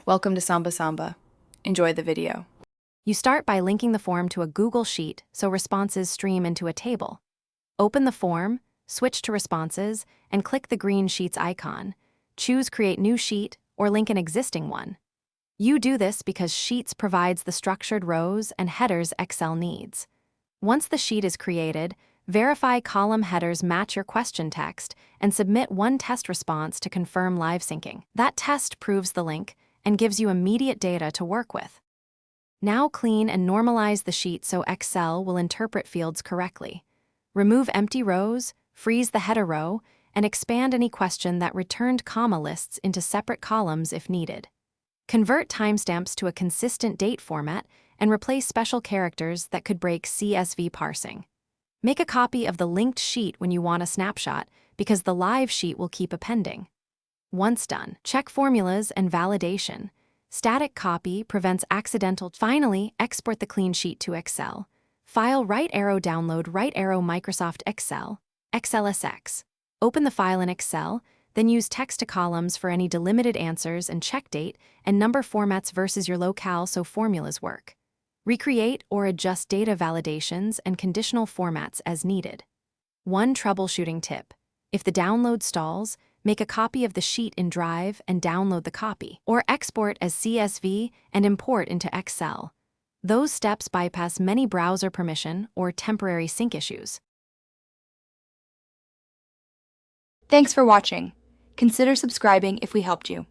Welcome to Samba Samba. Enjoy the video. You start by linking the form to a Google Sheet so responses stream into a table. Open the form, switch to responses, and click the green Sheets icon. Choose Create New Sheet or link an existing one. You do this because Sheets provides the structured rows and headers Excel needs. Once the sheet is created, verify column headers match your question text and submit one test response to confirm live syncing. That test proves the link and gives you immediate data to work with. Now clean and normalize the sheet so Excel will interpret fields correctly. Remove empty rows, freeze the header row, and expand any question that returned comma lists into separate columns if needed. Convert timestamps to a consistent date format and replace special characters that could break CSV parsing. Make a copy of the linked sheet when you want a snapshot because the live sheet will keep appending. Once done, check formulas and validation. Static copy prevents accidental. Finally, export the clean sheet to Excel. File right arrow download right arrow Microsoft Excel, XLSX. Open the file in Excel, then use text to columns for any delimited answers and check date and number formats versus your locale so formulas work. Recreate or adjust data validations and conditional formats as needed. One troubleshooting tip: if the download stalls, make a copy of the sheet in Drive and download the copy, or export as CSV and import into Excel. Those steps bypass many browser permission or temporary sync issues. Thanks for watching. Consider subscribing if we helped you.